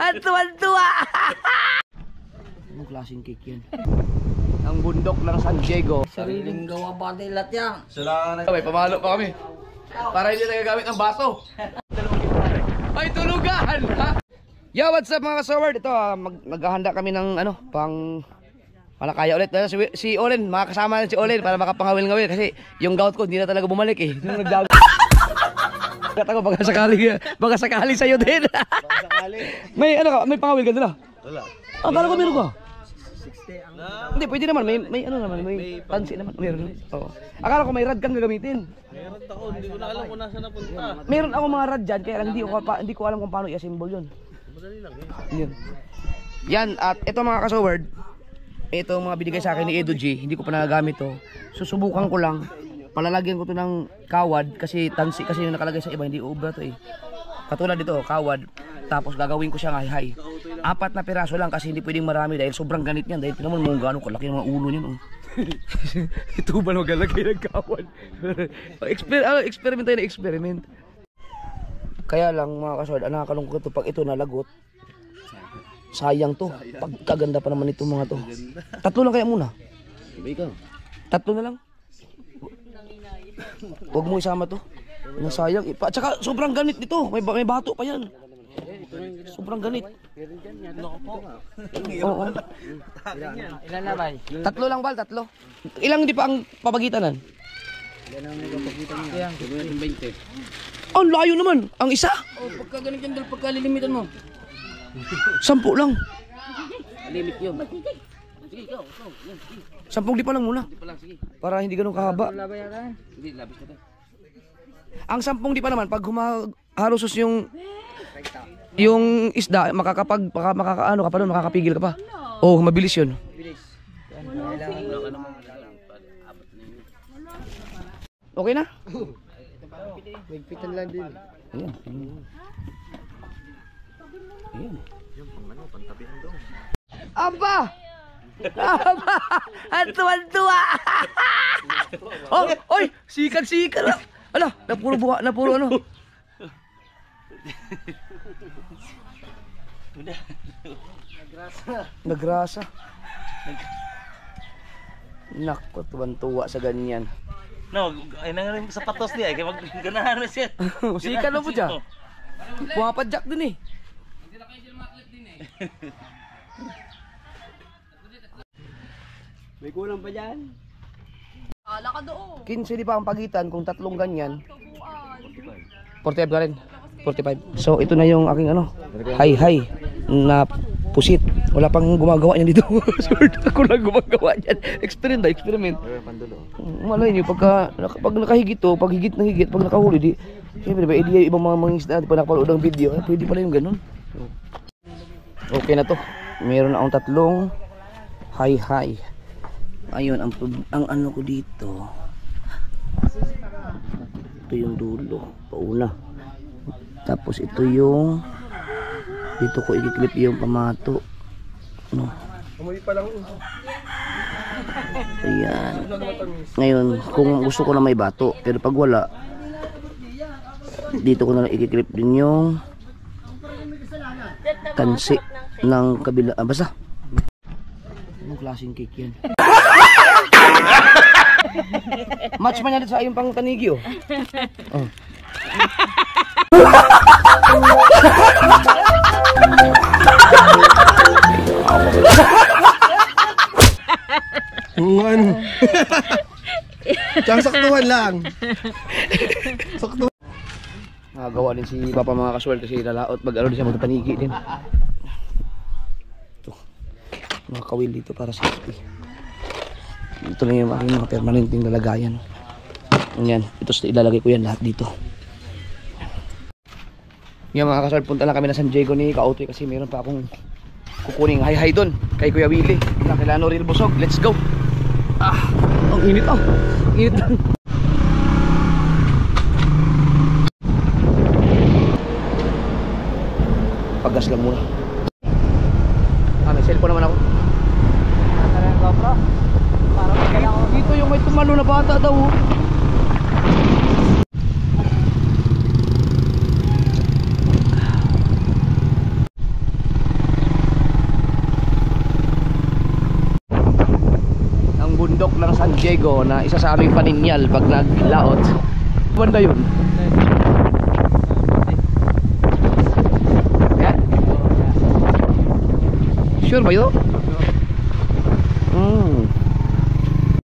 Ang tuwan-tuwa! Anong klaseng cake yan? Ang bundok ng San Diego. Sariling gawa pa nila yan. May pamalo pa kami. Para hindi tayo gamit ng baso. Ay, tulugan! Yo, what's up mga kasaward? Ito, maghahanda kami ng ano, pang palakaya ulit. Si Olen, makakasama na si Olen para makapangawil-ngawil. Kasi yung gout ko, hindi na talaga bumalik eh. Nung nagdago. Baka sakali sa'yo din. May ano ka, may pangawil ka doon ah? Wala. Akala ko meron ka. 60 ang... Hindi, pwede naman, may ano naman, may pansi naman. Meron. Oo. Akala ko may rad kang gagamitin. Meron ako, hindi ko na alam kung nasa napunta. Meron ako mga rad dyan, kaya lang hindi ko alam kung paano i-assemble yun. Madali lang Yan. Yan, at ito mga kasaward, ito mga binigay sa akin ni Edo G, hindi ko pa nagagamit to. Susubukan ko lang, palalagyan ko to ng kawad, kasi tansi kasi yung nakalagay sa iba, hindi ubra to eh. Katulad dito, kawad, tapos gagawin ko siyang high-high. 4 na piraso lang kasi hindi pwedeng marami dahil sobrang ganit niyan, dahil tinaman mo gano'ng kalaki ng mga ulo niyan. Oh. Ito ba nagalagay ng kawad? Experiment tayo na experiment. Kaya lang mga kasaward, nakakalungkot ito pag ito nalagot. Sayang to. Pagkaganda pa naman itong mga to. 3 lang kaya muna. Ikaw. 3 na lang. Huwag mo isama to. Nasayang. At saka sobrang ganit nito. May bato pa yan. Sobrang ganit. Oo. Ilan na ba? 3 lang bal, 3. Ilang di pa ang papagitan? Ilan ang papagitan niya? 20. Ang layo naman. Ang isa. Oh, pagka ganit yan, pagka lilimitan mo. 10 lang. Limit yun. 10 di pa lang muna. Para hindi ganun kahaba. Hindi, labis na to. Ang 10 di pa naman, pag humahalusos yung isda, makakaano ka pa doon, makakapigil ka pa. Oh, mabilis yun. Okay na? Magpitan lang din. Ayan. Ayan. Aba! Aba! Ang tuwan-tuwa! Oh, oy! Sikat-sikat! Ala, napuro buha, napuro ano? Nagrasa. Nako, tuwan-tuwa sa ganyan. No, ay nangarin sa patos niya, kaya magganahan na siya. Sikat na po dyan. Pumapadyak din eh. May kulang pa dyan? Ala ka doon. 15 di pa ang pagitan kung 3 ganyan. 45 ka rin. 45. So ito na yung aking ano, high na pusit. Wala pang gumagawa niyan dito. Sure, ako lang gumagawa niyan. Experiment. Malay niyo pag nakahigit to, pag higit na higit, pag nakahuli di. Siyempre ba ibang mga isda di pa nakapanood ng video, pwede pala yung ganun. Okay na to. Meron na akong 3 high. Ayun ang ano ko dito. Ito yung dulo, pauna. Tapos ito yung dito ko i-clip yung pamato. No. Ayan. Ngayon, kung gusto ko na may bato, pero pag wala, dito ko na lang i-clip din yung tansi ng kabila. Basta. Anong klaseng cake yan? Match man yan sa iyong pang tanigi oh. Oh. Ano? Tsaka saktuhan lang. Saktuhan. Nakagawa din si Papa mga kaswerte kasi lalaot mag-alo din siya magtatanigi din. Ito. Mga kawil dito para sa safety. Ito na yung aking mga permanenteng lalagayan. Yan. Ito ilalagay ko yan lahat dito. Yan mga kaswerte, punta lang kami na San Diego ni Kaotoy kasi meron pa akong kukuning high doon kay Kuya Willie. Kailangan real busog. Let's go. Ang init ah. Init lang. Paggas lang muna. May cellphone naman ako. Dito yung may tumalo na bata daw. Diego na isa sa aming paninyal pag naglaot. Banda yun. Yan? Sure ba yun?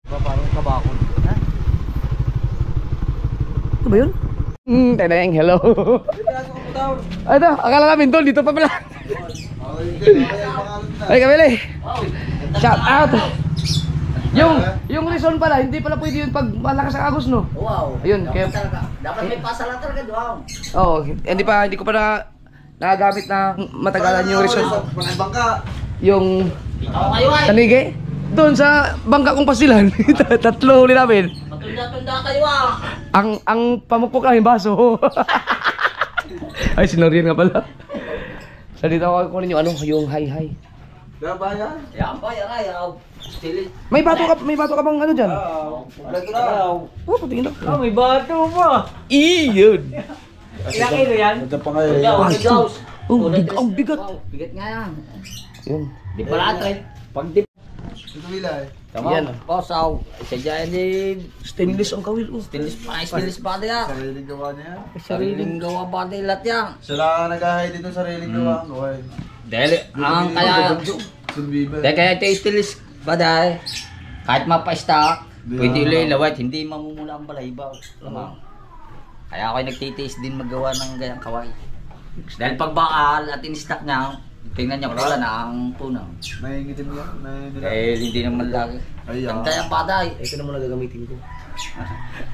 Parang kabakon. Ito ba yun? Teneng, hello. Ay, ito, akala namin doon, dito pa pala. Ay, Kamili. Shout out. Yung reason pala, hindi pala pwede yun pag malakas ang agos, no? Wow. Ayun, kaya... Dapat may pasala talaga doon. Oo, hindi ko pa nagagamit na matagalan yung reason. Yung Ikaw kayo ay. tanige. Doon sa bangka kong pasilan, tatlo huli namin. Matunda-tunda kayo ah. Ang pamukpok lang yung baso. Ay, sinorian nga pala. Sa dito ako kunin yung ano, yung hi-hi. Yan ba, yan ay. Still. May bato ka bang ano dyan? Lagi na. Oh, patingin lang. May bato pa. Iyon. Ilang kilo yan? Ito pa ngayon. Ah, ito. Oh, ang bigat. Bigat nga yan. Yun. Di pala ito eh. Pag di. Ito wila eh. Tama. Yan. Kosaw. Isa dyan din. Stainless ang kawil. Oh. Stilis pa yan. Sariling gawa niya. Sariling gawa pa din lahat yan. Sila nag-ahay dito sariling gawa. Gawin. Dahil ang kaya... Sunbibe. Dahil kaya ito stilis ba dahil kahit mapa-stock, pwede ililawat, hindi mamumula ang balahibaw. Kaya ako'y nagtitiis din magawa ng gayang kaway. Dahil pag bakal at in-stock niya, tingnan niya pala na ang punaw. Nahingitim yan. Dahil hindi naman lagi. Ay, Ganda yung baday. Ito naman gagamitin ko.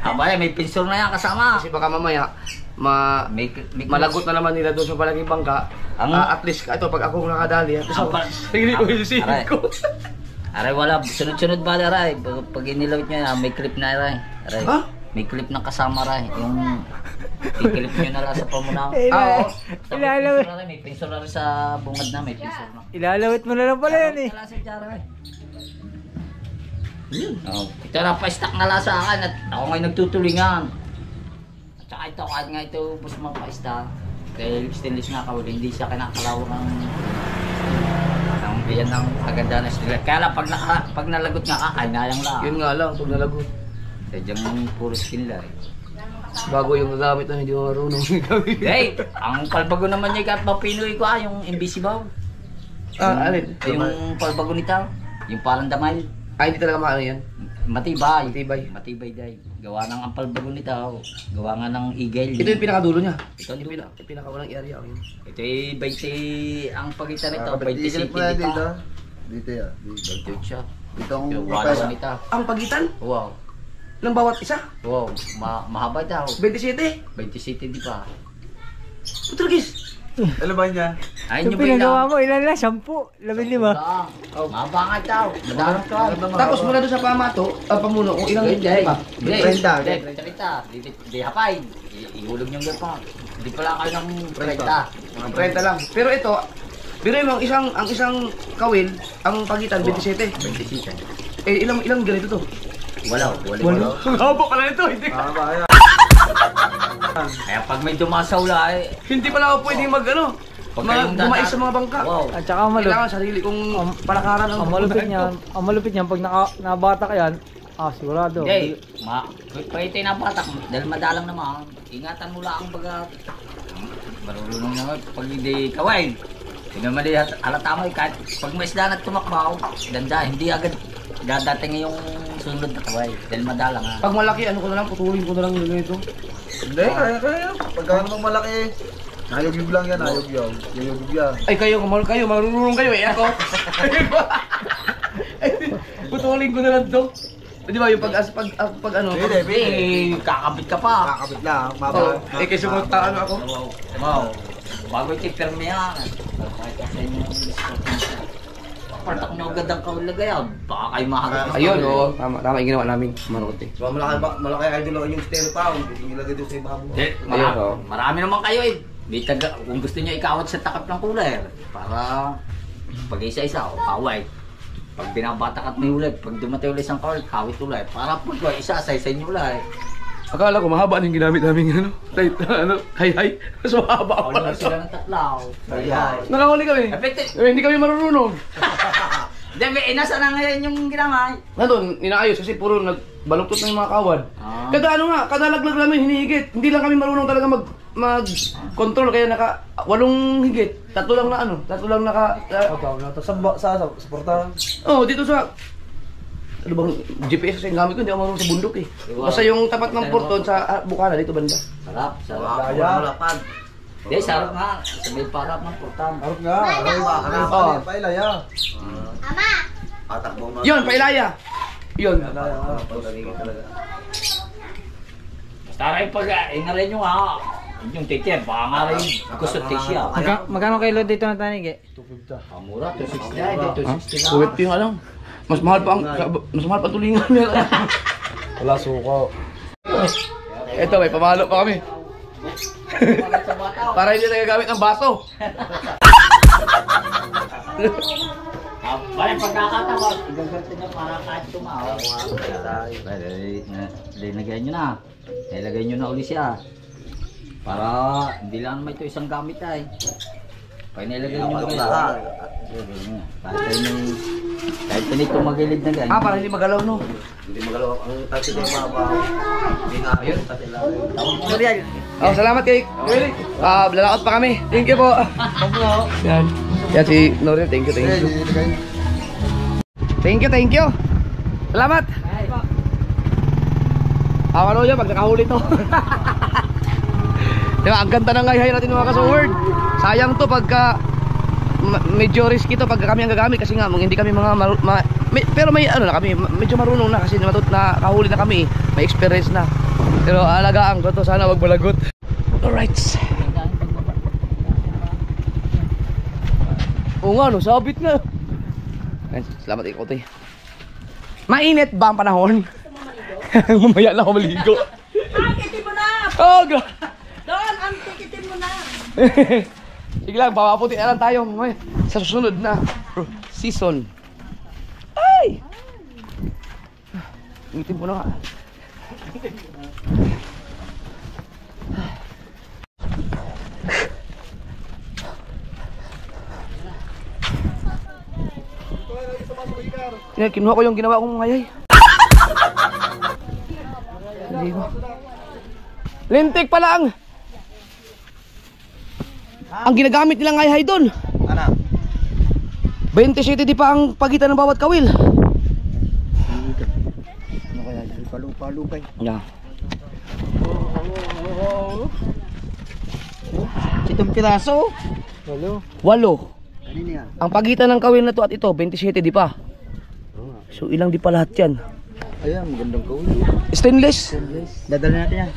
Abay, may pinsor na yan kasama. Kasi baka mamaya, May malagot na naman nila doon sa palaging bangka. At least, ito, pag ako nakadali, at Ang pa- hindi ko yung Aray. ko. Aray, wala. Sunod-sunod ba, Aray? Pag inilawit niya, may clip na, Aray. Aray. Ha? May clip na kasama, Aray. Yung i-clip niyo na lang sa pamunaw. Oo. Ilalawit. May pinsor na rin sa bungad na, may pinsor na. Ilalawit mo na lang pala yan eh. Kala sa jar, Aray. Oh, ito na pa-stack na lang sa akin at ako ngayon nagtutulingan. At saka ito, kahit nga ito, bus mapa-stack. Dahil stainless na kawali, hindi siya kinakalaw ng yan ng kaganda na stainless. Kaya lang, pag nalagot nga ka, kainayang lang. Yun nga lang, pag nalagot. Sadyang puro skin lang. Bago yung gagamit na hindi ko marunong gawin. Hey, ang palbago naman niya kahit mapinoy ko yung invisible. Alin? Yung palbago nito, yung parang damay. Ay, hindi talaga maano yan. Matibay. Matibay. Matibay dahil. Gawa ng ang palbago nito. Gawa nga ng eagle. Ito yung pinakadulo niya. Ito Yung pinakawalang area. Oh, yun. Ito ay 20 ang pagitan nito, 20 Dito cm dito. dito. Dito yan. Dito. Ito siya. Itong Wala nito. Ang pagitan Wow. ng bawat isa, Wow, mahaba daw. 27. 20 cm di ba? Putragis. Ano ba niya? Ay, Yung nyo ba pinagawa lang? mo, ilan lang? 10, 15. Mahaba nga daw. Madalang ka. Tapos mula doon sa pamato, pamuno, kung ilang Hindi. pa. Hindi. 30. Hindi. Hindi hapay. Ihulog niyong gapa. Hindi pala kayo ng 30. 30 lang. Pero ito, biruin mo, ang isang kawil, ang pagitan 27. 20 cm. Eh, ilang ganito to? Wala. Habo pala nito, hindi. Kaya pag may dumasaw la eh. Hindi pala ako pwedeng Pag kayong bumais sa mga bangka. Wow. At saka Kailangan sarili kong palakaran ng ang malupit niyan, pag nabata ka yan, sigurado. Hindi. Pwede na patak. Dahil madalang naman. Ingatan mo lang ang baga. Marunong naman. Pag hindi kaway. Hindi naman halata mo. Kahit pag may isda na tumakbaw, ganda. Hindi agad dadating yung sunod na kaway. Dahil madalang ha. Pag malaki, ano ko na lang, putulin ko na lang yung ganito. Hindi, kaya. Pagka namang malaki, nayog-yog lang yan, nayog-yog. Yuyog yan. Ay, kayo, marunong kayo eh. Ako. Putulin ko na lang to. Di ba yung pag ano? Eh, kakabit ka pa. Kakabit lang, Oh, mapa. kasi sumunta ano ako. Wow. Bago iti-firme yan. Kahit sa inyo yung partak na agad ang kaulagay. Baka kayo mahagat. Ayun, oo. Tama yung ginawa namin. Marote. So, malaki idol lang yung stereo pound. Ilagay doon sa ibabo. Ayun, oo. Marami naman kayo eh. Kung gusto niyo ikawat sa takap ng cooler para pag isa-isa o kaway. Pag binabata at may ulit, pag dumatay ulit ang kawit, kawit ulit. Para pag isa-asay sa inyo ulit. Akala ko mahaba yung ginamit namin ano. Hay. Mas mahaba Ako naman sila ng tatlaw. Ayan. Nakahuli kami. Effective. Eh, hindi kami marunong. Hindi, nasa na ngayon yung ginamay. Nandun, inaayos kasi puro nagbaluktot na yung mga kawad. Ah. Kada ano nga, kada laglag namin hinihigit. Hindi lang kami marunong talaga mag-control kaya naka 8 higit. Tatlo lang naka Sa portahan. oh, dito sa ano bang GPS kasi yung gamit ko, hindi ako marunong sa bundok eh. Basta yung tapat ng porton sa bukana dito banda. Sarap, sarap. Laya. Hindi, sarap nga. Sa may parap ng portan. Arap nga. Oo. Pailaya. Yun, pailaya. Yun. Taray pag inaray nyo nga. Yung teacher, baka nga rin gusto siya. Magkano kilo dito na tanig eh? Mura, 260 na. 260 na. Suwet yung ano. Mas mahal pa ang tulingan nila. Wala suko. Ito, may pamalo pa kami. Para hindi nagagamit ng baso. Bale, pagkakatawa, igaganto niya para kahit tumawa. Ilagay nyo na. Ilagay nyo na uli siya. Para hindi lang naman ito isang gamit ay. Pag nilagay nyo na lahat. Kahit pinito magilid na ganyan. Para hindi magalaw no. Hindi magalaw. Ang tayo din mabaho. Hindi nga yun. Oh, salamat kay Willie. Lalakot pa kami. Thank you po. Yan. Yan si Noriel. Thank you. Thank you. Salamat. Ano yun pag nakahuli to. Diba, ang ganda ng ngayhay natin mga kasaword. Sayang to pagka medyo risky to pagka kami ang gagamit kasi nga hindi kami pero may ano na kami, medyo marunong na kasi nakahuli na kami, may experience na. Pero alagaan ko to, sana wag balagot. Alright. Oo nga no, sabit nga. Ayun, salamat ikotoy. Mainit ba ang panahon? Mamaya na ako maligo. Tikitin mo na! Oh, Doon, ang tikitin mo na! sige lang, papaputi na lang tayo mamaya sa susunod na season. Ay! Ngitin mo na nga. Kinuha ko yung ginawa kong ngayay. Hindi ko. Lintik pa lang. Ang ginagamit nilang ngayay doon. Ano? 27 di pa ang pagitan ng bawat kawil. Ano kaya? Palupay. Yeah. Itong piraso. 8. Kanina yan. Ang pagitan ng kawil na to at ito 27 di pa. So ilang di pa lahat yan. Ayan, magandang kawil. Stainless. Dadala natin yan.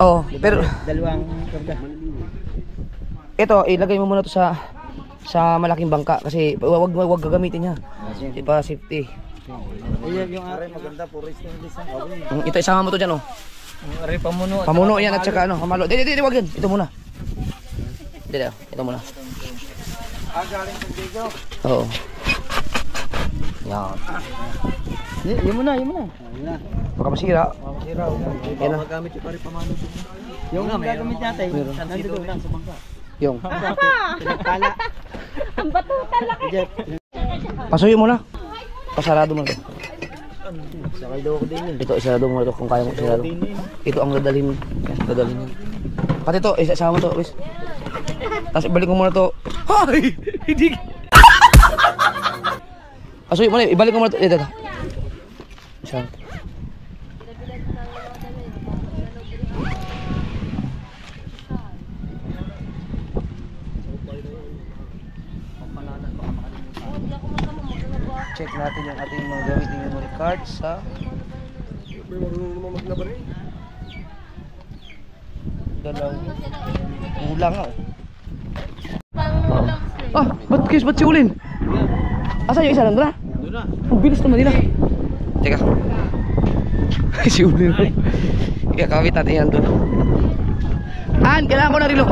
Oh, pero Dalawang karga. ito ilagay mo muna to sa malaking bangka kasi wag gagamitin niya. Di pa safety. Ayan, yung aray maganda. Puro stainless ang kawil. Ito isama mo to diyan oh. Aray pamuno. Pamuno yan at saka ano, kamalo. Di, wag yan. Ito muna. Ito muna. Galing sa Diego. Oo. Yan. Yun muna. Baka masira. Masira. Yan na. Magamit yung pare pamano. Yung gagamit natin, nandito lang sa bangka. Yung. Pinagpala. Ang batutan laki! Pasuyo mo na. Pasarado mo na to. Sakay daw ako din yun. Ito, isarado mo na to kung kaya mo isarado. Ito ang dadalhin. Dadalhin. Pati to, isama mo to, Luis. Tapos ibalik mo muna to. Hay! Hindi. Pasuyo mo na, ibalik mo muna to. Ito. Isa. Check natin yung ating mga gamitin memory card sa kulang nga. Ba't si Ulin? Asan yung isa nandun na? Doon na. Ang bilis naman nila. Teka. Si Ulin. Ikakawit natin yan doon. Kailangan ko ng relo.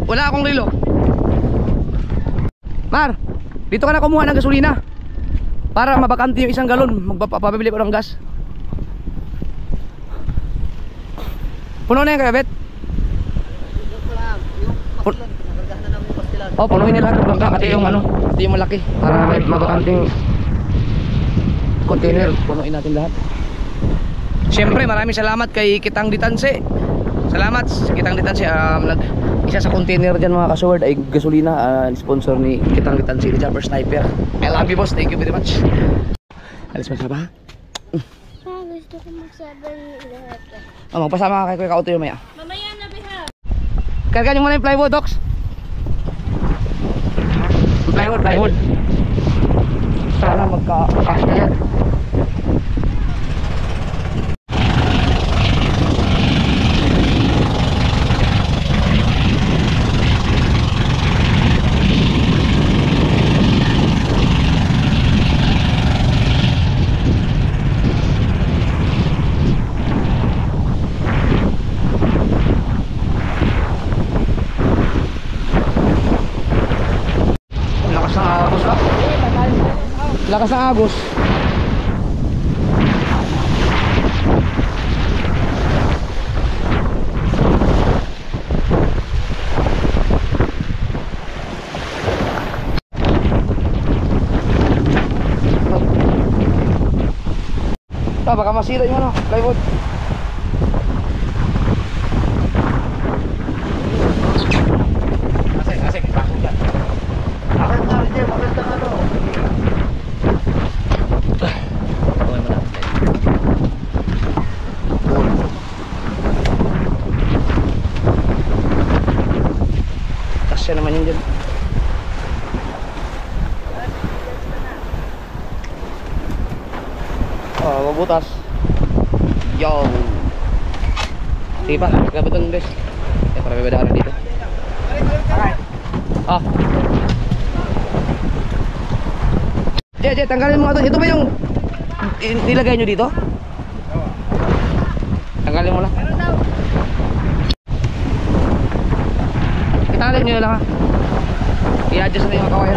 Wala akong relo. Mar, dito ka na kumuha ng gasolina para mabakante yung 1 galon. Magpapabili ko ng gas. Puno na yan kaya, Bet? Oh, punuin nila ng bangka, pati yung ano, pati yung malaki. Para may mabakanting container, punuin natin lahat. Siyempre, maraming salamat kay Kitang Ditanse. Salamat, Kitang Ditanse. Isa sa container dyan mga ka-sword ay gasolina, sponsor ni Kitang Ditanse, ni Jumper Sniper. I love you boss, thank you very much. Alis mo sa ba? Gusto ko magsabi lahat. Oh, magpasama ka kay Kuya Kauto yung maya. Mamaya na, Biha. Karga nyo muna yung plywood, Docs. Plywood. Sana magka-cash na yan. Lakas ng agos. Baka masira yung ano, plywood. Asik, bakit yan? Bakit na, Jeff? Bakit na ano? Tasya naman yun dyan. Oh, mabutas. Yo. Sige pa, grabe ito guys. Kaya para may badaharan dito. Ah. Je, tanggalin mo ito. Ito ba yung nilagay nyo dito? Tanggalin mo lang. Itanggalin nyo lang ha. I-adjust na yung mga kawayan.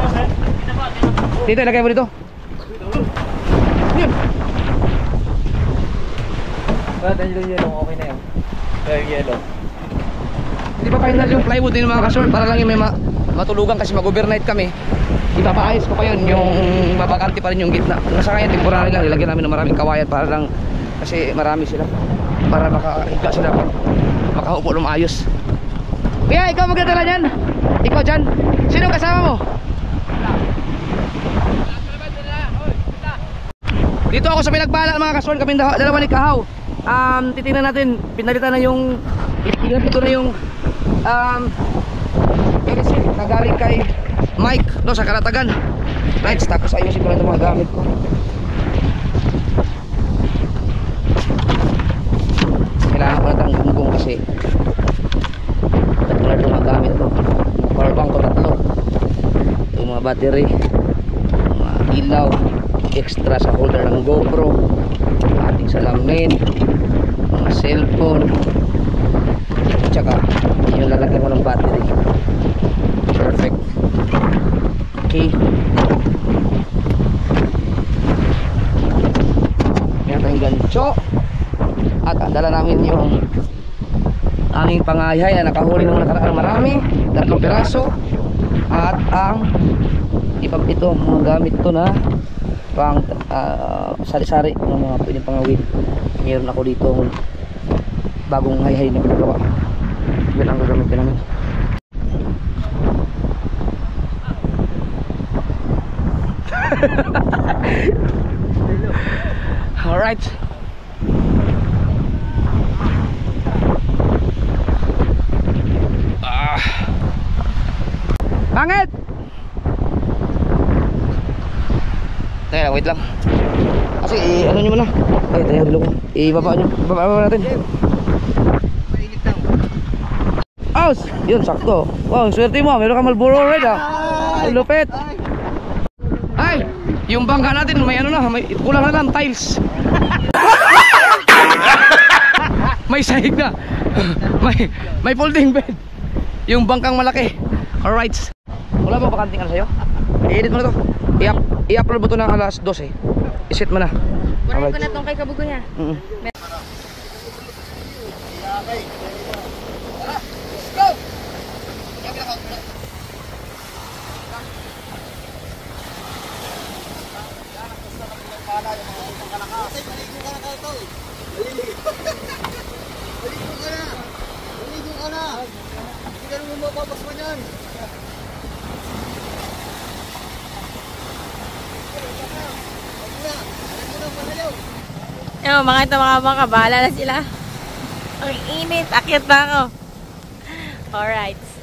Dito, ilagay mo dito. Yun. Dahil yung yellow, okay na yun. Dahil yung yellow. Hindi pa final yung plywood din mga kasort. Para lang yung may matulugan kasi mag-overnight kami. Ipapaayos ko pa yun. Yung mabakante pa rin yung gitna. Nasa kanya temporary lang. Nilagyan namin ng maraming kawayan para lang. Kasi marami sila. Para makahiga sila. Makaupo ng maayos. Kaya ikaw magdadala niyan. Ikaw dyan. Sino kasama mo? Dito ako sa pinagbalan mga kasort. Kami dalawa ni Kahaw. Titingnan natin. Pinalitan na yung ito na yung medicine na galing kay Mike no, sa Kalatagan. Right, tapos ayusin ko na itong mga gamit ko. Kailangan ko na itong gunggong kasi tatlo na itong mga gamit ko. Power bank ko tatlo. Itong mga battery, mga ilaw, extra sa holder ng GoPro, ating salamin, mga cellphone, tsaka yung lalagyan ko ng battery. Perfect. Okay. Meron tayong gancho. At ang dala namin yung aming pangayhay na nakahuli ng nakaraan marami, 3 piraso. At ang ito mga gamit to na pang sari-sari ng mga pwedeng pangawin. Meron ako dito bagong hayhay na pinagawa. Yan ang gagamitin namin. Alright. Pangit! Teka, wait lang. Kasi ano nyo muna. Ay, tayo dilo ko. Ibaba nyo. Ibaba natin. Aus! Yun, sakto. Wow, swerte mo. Meron ka Marlboro Red ah. Ay, lupit. Ay, yung bangka natin may ano na. May kulang na lang tiles. May sahig na. May folding bed. Yung bangkang malaki. Alright. Wala ba bakanting ano sa'yo? I-edit mo na to. I-upload mo to ng alas 12. I-set mo na. Kunin ko na tong kay Kabugoy ha. Ewan, mga ito mga baka, bahala na sila. Ang init, akyat na ako. Alright.